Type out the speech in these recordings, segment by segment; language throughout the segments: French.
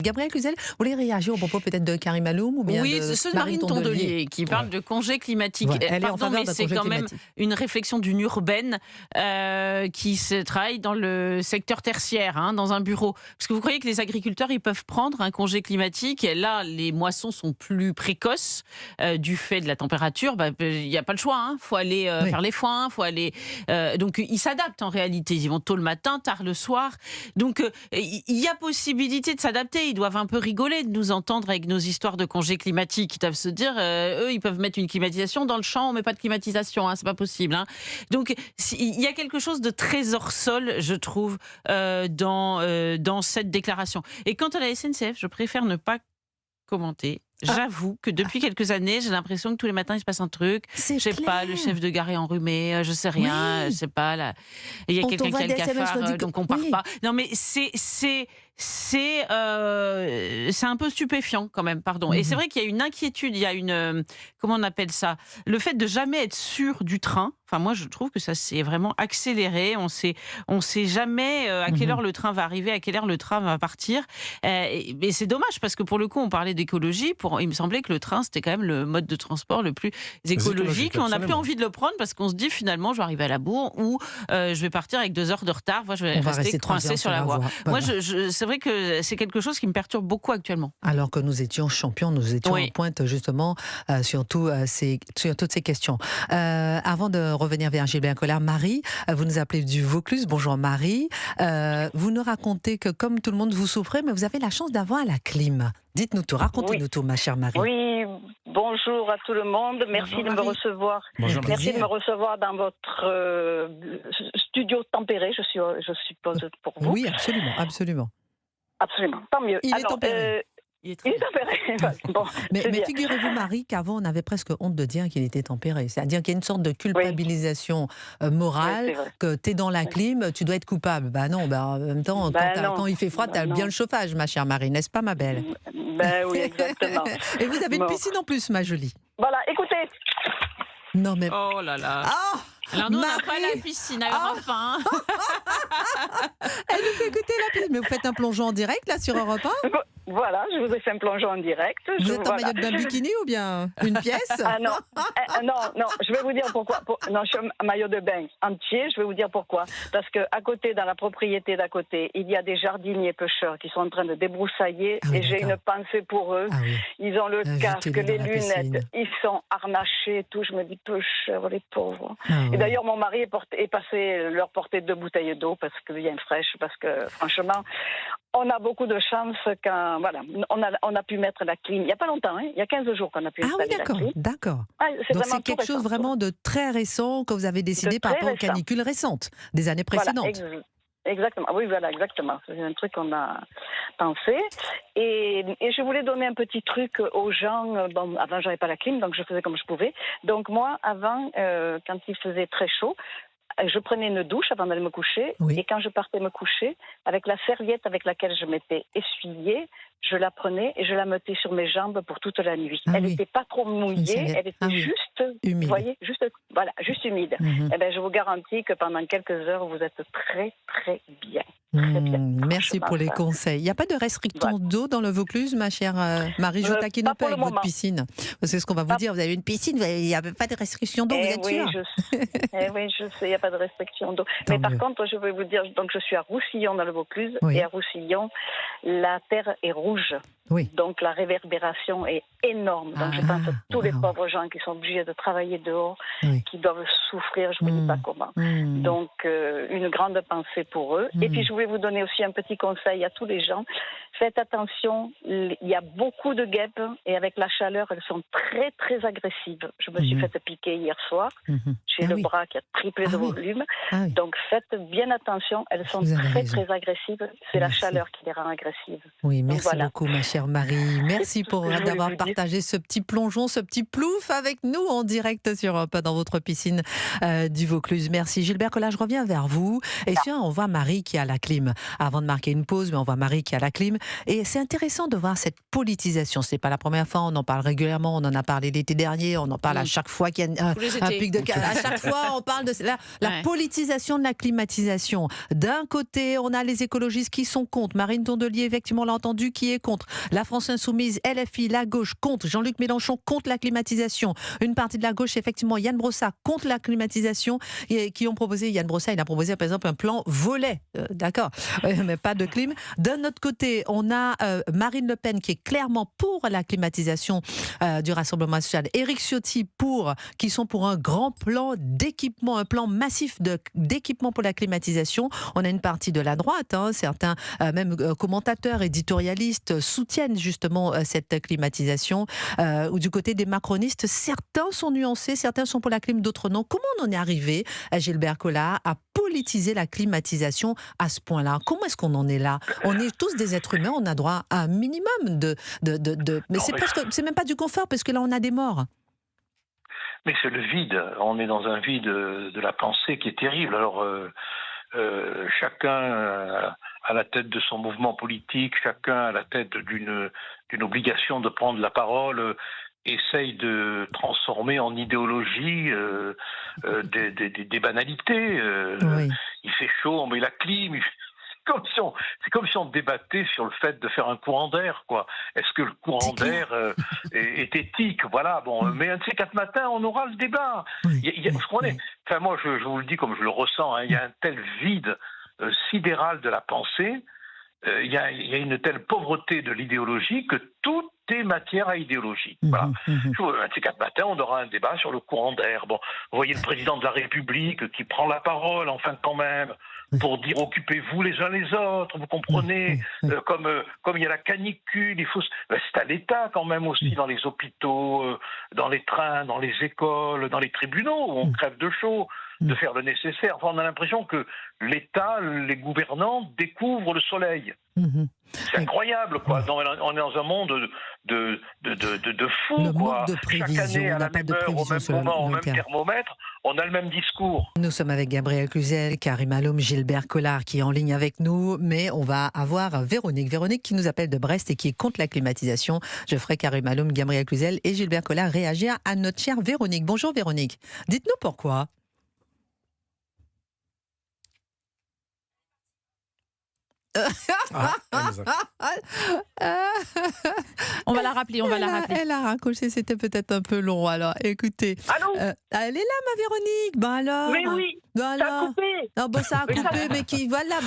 Gabriel Cluzel, vous voulez réagir au propos peut-être de Karim Alloum ou bien Oui, de ceux de Marine Tondelier qui parle de congé climatique. Ouais, elle est en Pardon, faveur mais d'un c'est congé quand même climatique. une réflexion d'une urbaine qui se travaille dans le secteur tertiaire, dans un bureau. Parce que vous croyez que les agriculteurs, ils peuvent prendre un congé climatique et là, les moissons sont plus précoces du fait de la température. Il n'y a pas le choix. Faut aller faire les foins, faut aller. Donc, ils s'adaptent en réalité. Ils vont tôt le matin, tard le soir. Donc, il y a possibilité de s'adapter. Ils doivent un peu rigoler de nous entendre avec nos histoires de congés climatiques. Ils doivent se dire, eux, ils peuvent mettre une climatisation dans le champ, on met pas de climatisation, c'est pas possible. Donc, il y a quelque chose de très hors sol, je trouve, dans cette déclaration. Et quant à la SNCF, je préfère ne pas commenter. J'avoue que depuis quelques années, j'ai l'impression que tous les matins, il se passe un truc. Je sais pas, le chef de gare est enrumé, je sais rien, je sais pas. Là, il y a quelqu'un qui a le cafard, donc on part pas. Non, mais c'est un peu stupéfiant quand même, pardon. Et c'est vrai qu'il y a une inquiétude, il y a une... comment on appelle ça ? Le fait de jamais être sûr du train. Enfin, moi, je trouve que ça s'est vraiment accéléré. On sait jamais à quelle heure le train va arriver, à quelle heure le train va partir. Et c'est dommage parce que pour le coup, on parlait d'écologie. Il me semblait que le train, c'était quand même le mode de transport le plus écologique. On n'a plus envie de le prendre parce qu'on se dit finalement, je vais arriver à la bourre ou je vais partir avec 2 heures de retard. Moi, je vais rester coincé sur la voie. Moi, c'est vrai que c'est quelque chose qui me perturbe beaucoup actuellement. Alors que nous étions champions, nous étions en pointe justement sur toutes ces questions. Avant de revenir vers Gilbert Collard, Marie, vous nous appelez du Vaucluse. Bonjour Marie. Vous nous racontez que comme tout le monde, vous souffrez, mais vous avez la chance d'avoir la clim. Dites-nous tout, racontez-nous tout, ma chère Marie. Oui, bonjour à tout le monde. Merci de me recevoir. Bonjour, merci de me recevoir dans votre studio tempéré, je suppose, pour vous. Oui, absolument, absolument. Absolument, tant mieux. Il est tempéré. Il est tempéré. Bon, mais figurez-vous, Marie, qu'avant, on avait presque honte de dire qu'il était tempéré. C'est-à-dire qu'il y a une sorte de culpabilisation morale, que tu es dans la clim, tu dois être coupable. Non, en même temps, quand il fait froid, tu as bien le chauffage, ma chère Marie, n'est-ce pas, ma belle ? Oui, exactement. Et vous avez une piscine en plus, ma jolie. Voilà, écoutez. Non, mais... Oh là là. Alors nous, on n'a pas la piscine à Europe 1. Elle nous fait écouter la piscine. Mais vous faites un plongeon en direct, là, sur Europe 1 ? Voilà, je vous ai fait un plongeon en direct. Vous êtes en maillot de bain bikini ou bien une pièce ? Non, je vais vous dire pourquoi. Non, je suis en maillot de bain entier, je vais vous dire pourquoi. Parce qu'à côté, dans la propriété d'à côté, il y a des jardiniers pêcheurs qui sont en train de débroussailler et j'ai une pensée pour eux. Ils ont le casque, les lunettes, ils sont harnachés et tout. Je me dis, pêcheurs, les pauvres. Et d'ailleurs, mon mari est passé leur porter 2 bouteilles d'eau parce que bien fraîche, parce que franchement, on a beaucoup de chance quand on a pu mettre la clim. Il n'y a pas longtemps, il y a 15 jours qu'on a pu installer la clim. D'accord. Donc c'est quelque chose vraiment de très récent que vous avez décidé par rapport aux canicules récentes des années précédentes. Exactement, oui, voilà, exactement. C'est un truc qu'on a pensé. Et je voulais donner un petit truc aux gens. Avant, j'avais pas la clim, donc je faisais comme je pouvais. Donc moi, avant, quand il faisait très chaud, je prenais une douche avant d'aller me coucher. Et quand je partais me coucher, avec la serviette avec laquelle je m'étais essuyée, je la prenais et je la mettais sur mes jambes pour toute la nuit. Elle n'était pas trop mouillée, elle était juste humide. Vous voyez, juste humide. Et je vous garantis que pendant quelques heures, vous êtes très, très bien. Très bien. Merci pour les conseils. Il n'y a pas de restriction d'eau dans le Vaucluse, ma chère Marie? Je taquine un peu avec votre piscine. C'est ce qu'on va vous dire. Vous avez une piscine, il n'y a pas de restriction d'eau, vous êtes sûre? Oui, je sais, il n'y a pas de restriction d'eau. Mais par contre, je vais vous dire, donc je suis à Roussillon dans le Vaucluse, et à Roussillon, la terre est rouge. Donc la réverbération est énorme. Donc je pense à tous les pauvres gens qui sont obligés de travailler dehors, qui doivent souffrir, je ne vous dis pas comment. Donc une grande pensée pour eux. Et puis je voulais vous donner aussi un petit conseil à tous les gens. Faites attention, il y a beaucoup de guêpes et avec la chaleur, elles sont très très agressives. Je me suis fait piquer hier soir. J'ai le bras qui a triplé de volume. Donc faites bien attention, elles sont très très agressives. C'est la chaleur qui les rend agressives. Oui, merci beaucoup ma chère Marie. Merci d'avoir partagé ce petit plongeon, ce petit plouf avec nous en direct sur Europe dans votre piscine du Vaucluse. Merci Gilbert Collard, je reviens vers vous. Et si on voit Marie qui a la clé clim. Avant de marquer une pause, mais on voit Marie qui a la clim. Et c'est intéressant de voir cette politisation. C'est pas la première fois, on en parle régulièrement, on en a parlé l'été dernier, on en parle à chaque fois qu'il y a un pic de... À chaque fois, on parle de la politisation de la climatisation. D'un côté, on a les écologistes qui sont contre. Marine Tondelier, effectivement, on l'a entendu, qui est contre. La France Insoumise, LFI, la gauche, contre. Jean-Luc Mélenchon, contre la climatisation. Une partie de la gauche, effectivement, Yann Brossat, contre la climatisation, qui ont proposé, Yann Brossat, il a proposé, par exemple, un plan volet. D'accord, mais pas de clim. D'un autre côté, on a Marine Le Pen, qui est clairement pour la climatisation du Rassemblement national. Éric Ciotti, qui sont pour un grand plan d'équipement, un plan massif d'équipement pour la climatisation. On a une partie de la droite, certains même commentateurs, éditorialistes soutiennent justement cette climatisation. Ou du côté des macronistes, certains sont nuancés, certains sont pour la clim, d'autres non. Comment on en est arrivé, Gilbert Collard, à politiser la climatisation à ce point-là? Comment est-ce qu'on en est là? On est tous des êtres humains, on a droit à un minimum de... Mais c'est même pas du confort, parce que là, on a des morts. Mais c'est le vide. On est dans un vide de la pensée qui est terrible. Alors, chacun à la tête de son mouvement politique, chacun à la tête d'une obligation de prendre la parole, essaye de transformer en idéologie des banalités. Oui. Il fait chaud, on met la clim. C'est comme si on débattait sur le fait de faire un courant d'air, quoi. Est-ce que le courant d'air est éthique? Voilà, bon. Mais un de ces 4 matins, on aura le débat. Enfin, moi, je vous le dis comme je le ressens, il y a un tel vide sidéral de la pensée, il y a une telle pauvreté de l'idéologie que tout est matière à idéologie. Voilà. Un de ces 4 matins, on aura un débat sur le courant d'air. Bon, vous voyez le président de la République qui prend la parole, enfin quand même, pour dire occupez-vous les uns les autres, vous comprenez, comme il y a la canicule, c'est à l'État quand même aussi, dans les hôpitaux, dans les trains, dans les écoles, dans les tribunaux, où on crève de chaud, de faire le nécessaire. Enfin, on a l'impression que l'État, les gouvernants découvrent le soleil. C'est incroyable, quoi. On est dans un monde de fous, le quoi. Manque de prévision, chaque année, à la pas même de heure, au prévision même moment, au même thermomètre, on a le même discours. Nous sommes avec Gabriel Cluzel, Karim Alloum, Gilbert Collard qui est en ligne avec nous, mais on va avoir Véronique qui nous appelle de Brest et qui est contre la climatisation. Je ferai Karim Alloum, Gabriel Cluzel et Gilbert Collard réagir à notre chère Véronique. Bonjour Véronique, dites-nous pourquoi. On va la rappeler, Elle a raccroché, c'était peut-être un peu long. Alors, écoutez. Allô, elle est là, ma Véronique. Ben alors. Mais oui, ça a coupé. Non, bon, ça a coupé, mais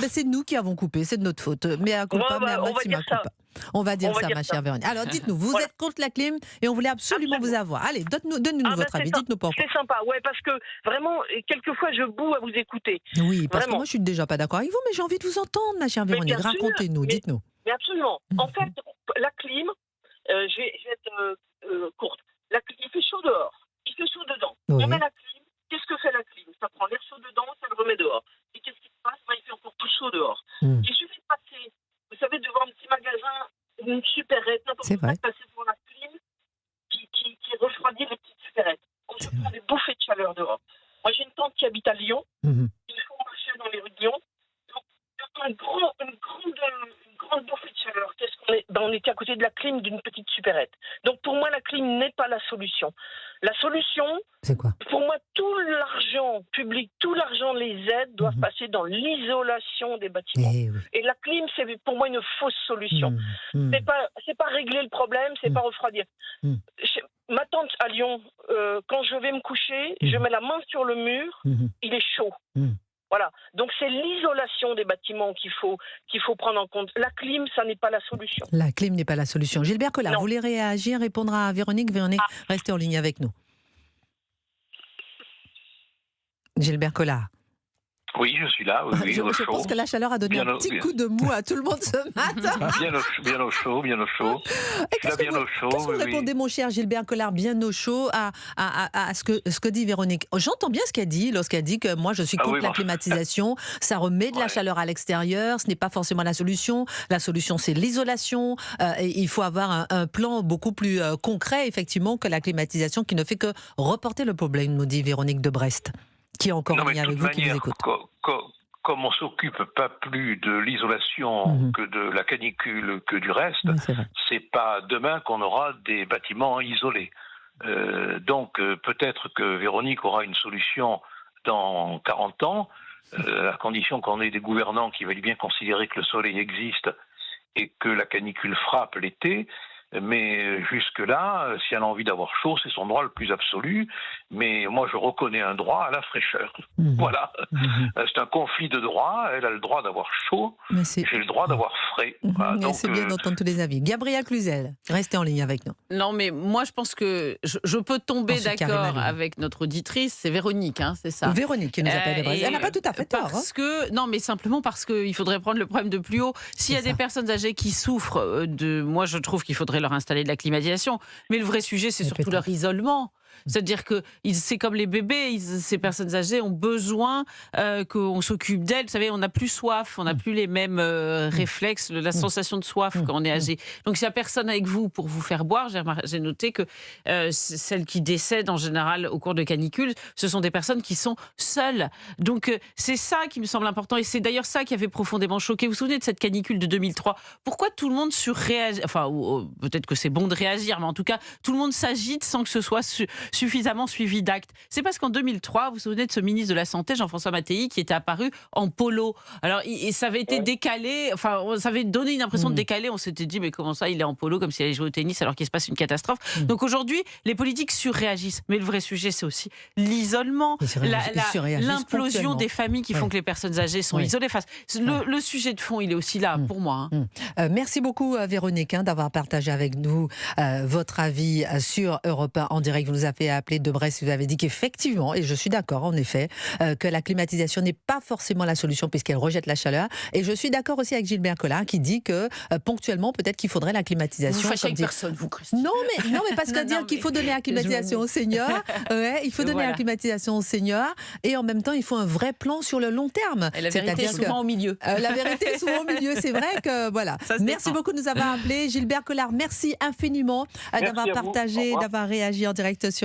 c'est nous qui avons coupé, c'est de notre faute. Mais à culpa, mais à maxima culpa. On va dire ça, ma chère Véronique. Alors, dites-nous, vous êtes contre la clim et on voulait absolument vous avoir. Allez, donnez-nous votre avis, dites-nous pourquoi. C'est sympa, ouais, parce que vraiment, quelquefois, je boue à vous écouter. Oui, parce que moi, je suis déjà pas d'accord avec vous, mais j'ai envie de vous entendre, ma chère Véronique. Racontez-nous, dites-nous. Mais absolument. En fait, la clim, je vais être courte. Il fait chaud dehors, il fait chaud dedans. Oui. On met la clim, qu'est-ce que fait la clim? Ça prend l'air chaud dedans, ça le remet dehors. Et qu'est-ce qui se passe? Il fait encore plus chaud dehors. Il suffit de passer, vous savez, devant un petit magasin, une supérette, n'importe quoi, passer devant la clim qui refroidit les petites supérettes. On se prend des bouffées de chaleur dehors. Moi, j'ai une tante qui habite à Lyon. Il faut marcher dans les rues de Lyon. Donc, une grande bouffée de chaleur. Qu'est-ce qu'on est? On est à côté de la clim d'une petite supérette. Donc, pour moi, la clim n'est pas la solution. La solution, c'est quoi? Pour moi, tout l'argent public, tout l'argent, les aides doivent passer dans l'isolation des bâtiments. Et la clim, c'est pour moi une fausse solution. C'est pas régler le problème, c'est pas refroidir. Ma tante à Lyon, quand je vais me coucher, je mets la main sur le mur, il est chaud. Voilà. Donc c'est l'isolation des bâtiments qu'il faut prendre en compte. La clim, ça n'est pas la solution. La clim n'est pas la solution. Gilbert Collard, vous voulez réagir, répondre à Véronique? Véronique, restez en ligne avec nous. Gilbert Collard. Oui, je suis là. Oui, je pense que la chaleur a donné un petit coup de mou à tout le monde ce matin. Bien au chaud. Qu'est-ce que vous répondez, mon cher Gilbert Collard, bien au chaud, à ce que dit Véronique? J'entends bien ce qu'elle dit, lorsqu'elle dit que moi je suis contre la climatisation, ça remet de la chaleur à l'extérieur, ce n'est pas forcément la solution. La solution, c'est l'isolation. Et il faut avoir un plan beaucoup plus concret, effectivement, que la climatisation qui ne fait que reporter le problème, nous dit Véronique de Brest, qui est encore en ligne avec vous, qui vous écoute. comme on s'occupe pas plus de l'isolation que de la canicule que du reste, c'est pas demain qu'on aura des bâtiments isolés. Donc peut-être que Véronique aura une solution dans 40 ans, à condition qu'on ait des gouvernants qui veulent bien considérer que le soleil existe et que la canicule frappe l'été. Mais jusque-là, si elle a envie d'avoir chaud, c'est son droit le plus absolu. Mais moi, je reconnais un droit à la fraîcheur. Voilà. C'est un conflit de droits. Elle a le droit d'avoir chaud. J'ai le droit d'avoir frais. Voilà. Donc, c'est bien d'entendre tous les avis. Gabrielle Cluzel, restez en ligne avec nous. Non, mais moi, je pense que je peux tomber d'accord avec notre auditrice. C'est Véronique, hein, c'est ça. Véronique qui nous appelle de Brésil. Elle n'a pas tout à fait tort. Non, mais simplement parce qu'il faudrait prendre le problème de plus haut. S'il y a des personnes âgées qui souffrent moi, je trouve qu'il faudrait leur installer de la climatisation. Mais le vrai sujet, c'est surtout leur isolement. C'est-à-dire que c'est comme les bébés, ces personnes âgées ont besoin qu'on s'occupe d'elles. Vous savez, on n'a plus soif, on n'a plus les mêmes réflexes, la sensation de soif quand on est âgé. Donc s'il n'y a personne avec vous pour vous faire boire, j'ai noté que celles qui décèdent en général au cours de canicules, ce sont des personnes qui sont seules. Donc c'est ça qui me semble important et c'est d'ailleurs ça qui avait profondément choqué. Vous vous souvenez de cette canicule de 2003 ? Pourquoi tout le monde surréagit ? Enfin, peut-être que c'est bon de réagir, mais en tout cas, tout le monde s'agite sans que ce soit suffisamment suivi d'actes. C'est parce qu'en 2003, vous vous souvenez de ce ministre de la Santé, Jean-François Mattei, qui était apparu en polo. Alors, ça avait été décalé, enfin, ça avait donné une impression de décalé. On s'était dit, mais comment ça, il est en polo, comme s'il allait jouer au tennis alors qu'il se passe une catastrophe. Donc aujourd'hui, les politiques surréagissent. Mais le vrai sujet, c'est aussi l'isolement, l'implosion des familles qui font que les personnes âgées sont isolées. Enfin, le sujet de fond, il est aussi là, pour moi. Merci beaucoup, Véronique, d'avoir partagé avec nous votre avis sur Europe 1 en direct. Vous nous avez appelé de Brest, vous avez dit qu'effectivement, et je suis d'accord en effet, que la climatisation n'est pas forcément la solution puisqu'elle rejette la chaleur. Et je suis d'accord aussi avec Gilbert Collard qui dit que ponctuellement, peut-être qu'il faudrait la climatisation. Vous fâchez avec personne, vous, Christine. Non, mais parce que dire qu'il faut donner la climatisation aux seniors, il faut donner la climatisation aux seniors, et en même temps, il faut un vrai plan sur le long terme. Et la vérité est souvent au milieu. La vérité est souvent au milieu, c'est vrai que voilà. Merci beaucoup de nous avoir appelés. Gilbert Collard, merci infiniment d'avoir partagé, d'avoir réagi en direct sur